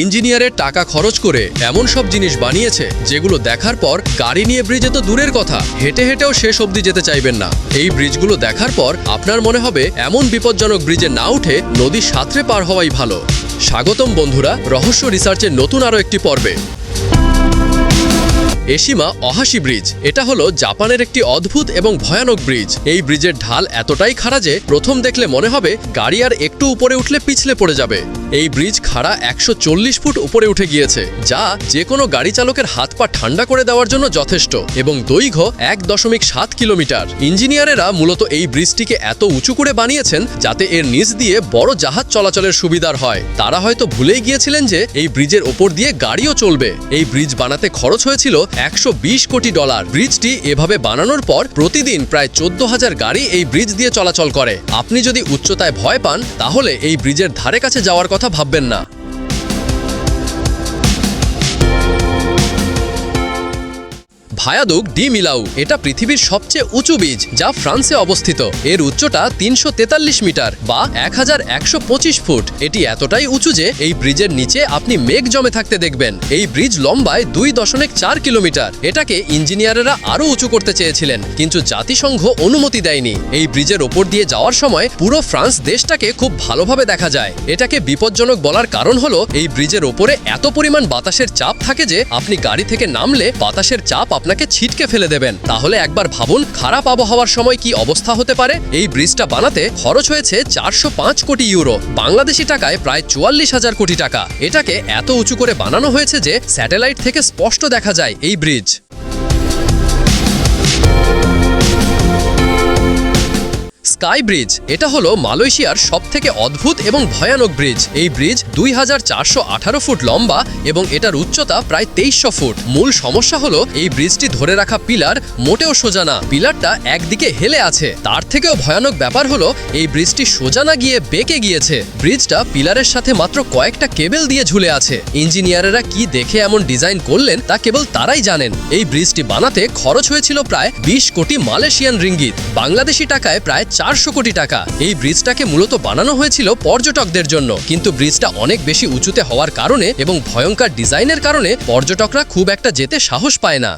ইঞ্জিনিয়ারের টাকা খরচ করে এমন সব জিনিস বানিয়েছে যেগুলো দেখার পর গাড়ি নিয়ে ব্রিজে তো দূরের কথা, হেঁটে হেঁটেও শেষ অবধি যেতে চাইবেন না। এই ব্রিজগুলো দেখার পর আপনার মনে হবে এমন বিপজ্জনক ব্রিজে না উঠে নদী সাঁতরে পার হওয়াই ভালো। স্বাগতম বন্ধুরা রহস্য রিসার্চের নতুন আরও একটি পর্বে। এশিমা অহাশি ব্রিজ, এটা হলো জাপানের একটি অদ্ভুত এবং ভয়ানক ব্রিজ। এই ব্রিজের ঢাল এতটাই খাড়া যে প্রথম দেখলে মনে হবে গাড়ি আর একটু উপরে উঠলে পিছলে পড়ে যাবে। এই ব্রিজ খাড়া 140 ফুট উপরে উঠে গিয়েছে, যা যে কোনো গাড়ি চালকের হাত পা ঠান্ডা করে দেওয়ার জন্য যথেষ্ট, এবং দৈর্ঘ্য 1.7 কিলোমিটার। ইঞ্জিনিয়ারেরা মূলত এই ব্রিজটিকে এত উঁচু করে বানিয়েছেন যাতে এর নিচ দিয়ে বড় জাহাজ চলাচলের সুবিধার হয়। তারা হয়তো ভুলেই গিয়েছিলেন যে এই ব্রিজের ওপর দিয়ে গাড়িও চলবে। এই ব্রিজ বানাতে খরচ হয়েছিল $120 কোটি। ব্রিজটি এভাবে বানানোর পর প্রতিদিন প্রায় 14,000 গাড়ি এই ব্রিজ দিয়ে চলাচল করে। আপনি যদি উচ্চতায় ভয় পান তাহলে এই ব্রিজের ধারে কাছে যাওয়ার কথা ভাববেন না। ভায়াদুক ডি মিলাউ, এটা পৃথিবীর সবচেয়ে উঁচু ব্রিজ যা ফ্রান্সে অবস্থিত। এর উচ্চতা 343 মিটার বা 1125 ফুট। এটি এতটাই উঁচু যে এই ব্রিজের নিচে আপনি মেঘ জমে থাকতে দেখবেন। এই ব্রিজ লম্বায় 2.4 কিলোমিটার। এটাকে ইঞ্জিনিয়ারেরা আরও উঁচু করতে চেয়েছিলেন, কিন্তু জাতিসংঘ অনুমতি দেয়নি। এই ব্রিজের ওপর দিয়ে যাওয়ার সময় পুরো ফ্রান্স দেশটাকে খুব ভালোভাবে দেখা যায়। এটাকে বিপজ্জনক বলার কারণ হলো এই ব্রিজের ওপরে এত পরিমাণ বাতাসের চাপ থাকে যে আপনি গাড়ি থেকে নামলে বাতাসের চাপ আপনাকে ছিটকে ফেলে দেবেন। তাহলে একবার ভাবুন খারাপ আবহাওয়ার সময় কি অবস্থা হতে পারে। এই ব্রিজটা বানাতে খরচ হয়েছে 405 কোটি ইউরো, বাংলাদেশি টাকায় প্রায় 44,000 কোটি টাকা। এটাকে এত উঁচু করে বানানো হয়েছে যে স্যাটেলাইট থেকে স্পষ্ট দেখা যায় এই ব্রিজ। স্কাই ব্রিজ, এটা হলো মালয়েশিয়ার সবথেকে অদ্ভুত এবং ভয়ানক ব্রিজ। এই ব্রিজ 2418 ফুট লম্বা এবং এটার উচ্চতা প্রায় 2300 ফুট। মূল সমস্যা হলো এই ব্রিজটি ধরে রাখা পিলার মোটেও সোজা না, পিলারটা একদিকে হেলে আছে। তার থেকেও ভয়ানক ব্যাপার হলো এই ব্রিজটি সোজা না গিয়ে বেঁকে গিয়েছে। ব্রিজটা পিলারের সাথে মাত্র কয়েকটা কেবল দিয়ে ঝুলে আছে। ইঞ্জিনিয়ারেরা কি দেখে এমন ডিজাইন করলেন তা কেবল তারাই জানেন। এই ব্রিজটি বানাতে খরচ হয়েছিল প্রায় 20 কোটি মালয়েশিয়ান রিঙ্গিত, বাংলাদেশি টাকায় প্রায় 400 কোটি টাকা। এই ব্রিজটাকে মূলত বানানো হয়েছিল পর্যটকদের জন্য, কিন্তু ব্রিজটা অনেক বেশি উঁচুতে হওয়ার কারণে এবং ভয়ঙ্কর ডিজাইনের কারণে পর্যটকরা খুব একটা যেতে সাহস পায় না।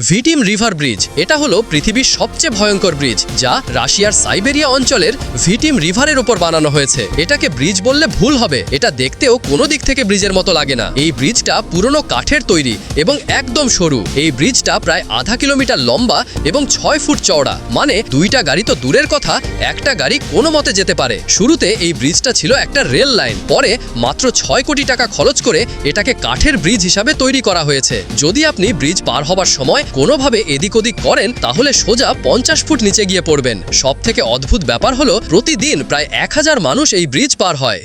ভিটিম রিভার ব্রিজ, এটা হলো পৃথিবীর সবচেয়ে ভয়ঙ্কর ব্রিজ যা রাশিয়ার সাইবেরিয়া অঞ্চলের ভিটিম রিভারের উপর বানানো হয়েছে। এটাকে ব্রিজ বললে ভুল হবে, এটা দেখতেও কোনো দিক থেকে ব্রিজের মতো লাগে না। এই ব্রিজটা পুরনো কাঠের তৈরি এবং একদম সরু। এই ব্রিজটা প্রায় আধা কিলোমিটার লম্বা এবং 6 ফুট চওড়া, মানে দুইটা গাড়ি তো দূরের কথা, একটা গাড়ি কোনো মতে যেতে পারে। শুরুতে এই ব্রিজটা ছিল একটা রেল লাইন, পরে মাত্র 6 কোটি টাকা খরচ করে এটাকে কাঠের ব্রিজ হিসাবে তৈরি করা হয়েছে। যদি আপনি ব্রিজ পার হবার সময় কোনোভাবে এদিক ওদিক করেন তাহলে সোজা 50 ফুট নিচে গিয়ে পড়বেন। সব থেকে অদ্ভুত ব্যাপার হলো প্রতিদিন প্রায় 1000 মানুষ এই ব্রিজ পার হয়।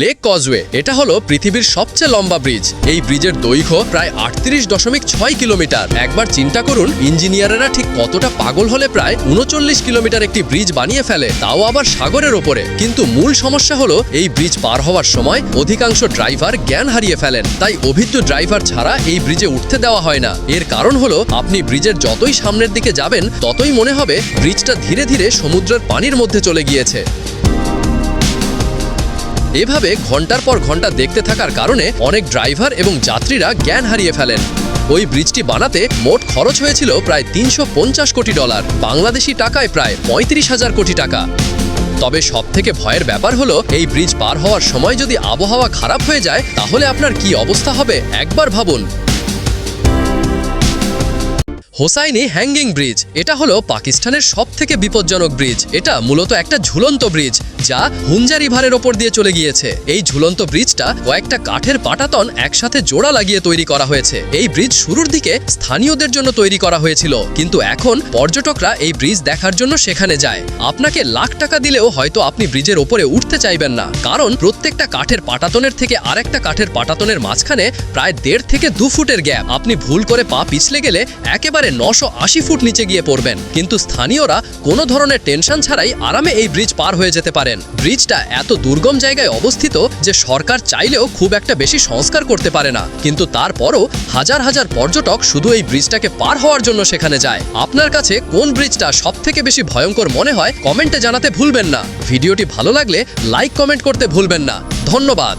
লেক কজওয়ে, এটা হলো পৃথিবীর সবচেয়ে লম্বা ব্রিজ। এই ব্রিজের দৈর্ঘ্য প্রায় 38.6 কিলোমিটার। একবার চিন্তা করুন ইঞ্জিনিয়ারেরা ঠিক কতটা পাগল হলে প্রায় 39 কিলোমিটার একটি ব্রিজ বানিয়ে ফেলে, তাও আবার সাগরের ওপরে। কিন্তু মূল সমস্যা হলো এই ব্রিজ পার হওয়ার সময় অধিকাংশ ড্রাইভার জ্ঞান হারিয়ে ফেলেন, তাই অভিজ্ঞ ড্রাইভার ছাড়া এই ব্রিজে উঠতে দেওয়া হয় না। এর কারণ হলো আপনি ব্রিজের যতই সামনের দিকে যাবেন ততই মনে হবে ব্রিজটা ধীরে ধীরে সমুদ্রের পানির মধ্যে চলে গিয়েছে। এভাবে ঘন্টার পর ঘন্টা দেখতে থাকার কারণে অনেক ড্রাইভার এবং যাত্রীরা জ্ঞান হারিয়ে ফেলেন। ওই ব্রিজটি বানাতে মোট খরচ হয়েছিল প্রায় $350 কোটি, বাংলাদেশি টাকায় প্রায় 35,000 কোটি টাকা। তবে সবথেকে ভয়ের ব্যাপার হলো এই ব্রিজ পার হওয়ার সময় যদি আবহাওয়া খারাপ হয়ে যায় তাহলে আপনার কি অবস্থা হবে একবার ভাবুন। হোসাইনি হ্যাঙ্গিং ব্রিজ, এটা হলো পাকিস্তানের সবথেকে বিপজ্জনক ব্রিজ। এটা মূলত একটা ঝুলন্ত ব্রিজ যা হুঞ্জা রিভারের ওপর দিয়ে চলে গিয়েছে। এই ঝুলন্ত ব্রিজটা কয়েকটা কাঠের পাটাতন একসাথে জোড়া লাগিয়ে তৈরি করা হয়েছে। এই ব্রিজ শুরুর দিকে স্থানীয়দের জন্য তৈরি করা হয়েছিল, কিন্তু এখন পর্যটকরা এই ব্রিজ দেখার জন্য সেখানে যায়। আপনাকে লাখ টাকা দিলেও হয়তো আপনি ব্রিজের ওপরে উঠতে চাইবেন না, কারণ প্রত্যেকটা কাঠের পাটাতনের থেকে আরেকটা কাঠের পাটাতনের মাঝখানে প্রায় 1.5 থেকে 2 ফুটের গ্যাপ। আপনি ভুল করে পা পিছলে গেলে একেবারে প্রায় 980 ফুট নিচে গিয়ে পড়বেন, কিন্তু স্থানীয়রা কোনো ধরনের টেনশন ছাড়াই আরামে এই ব্রিজ পার হয়ে যেতে পারেন। ব্রিজটা এত দুর্গম জায়গায় অবস্থিত যে সরকার চাইলেও খুব একটা বেশি সংস্কার করতে পারে না, কিন্তু তারপরও হাজার হাজার পর্যটক শুধু এই ব্রিজটাকে পার হওয়ার জন্য সেখানে যায়। আপনার কাছে কোন ব্রিজটা সবথেকে বেশি ভয়ঙ্কর মনে হয় কমেন্টে জানাতে ভুলবেন না। ভিডিওটি ভালো লাগলে লাইক কমেন্ট করতে ভুলবেন না। ধন্যবাদ।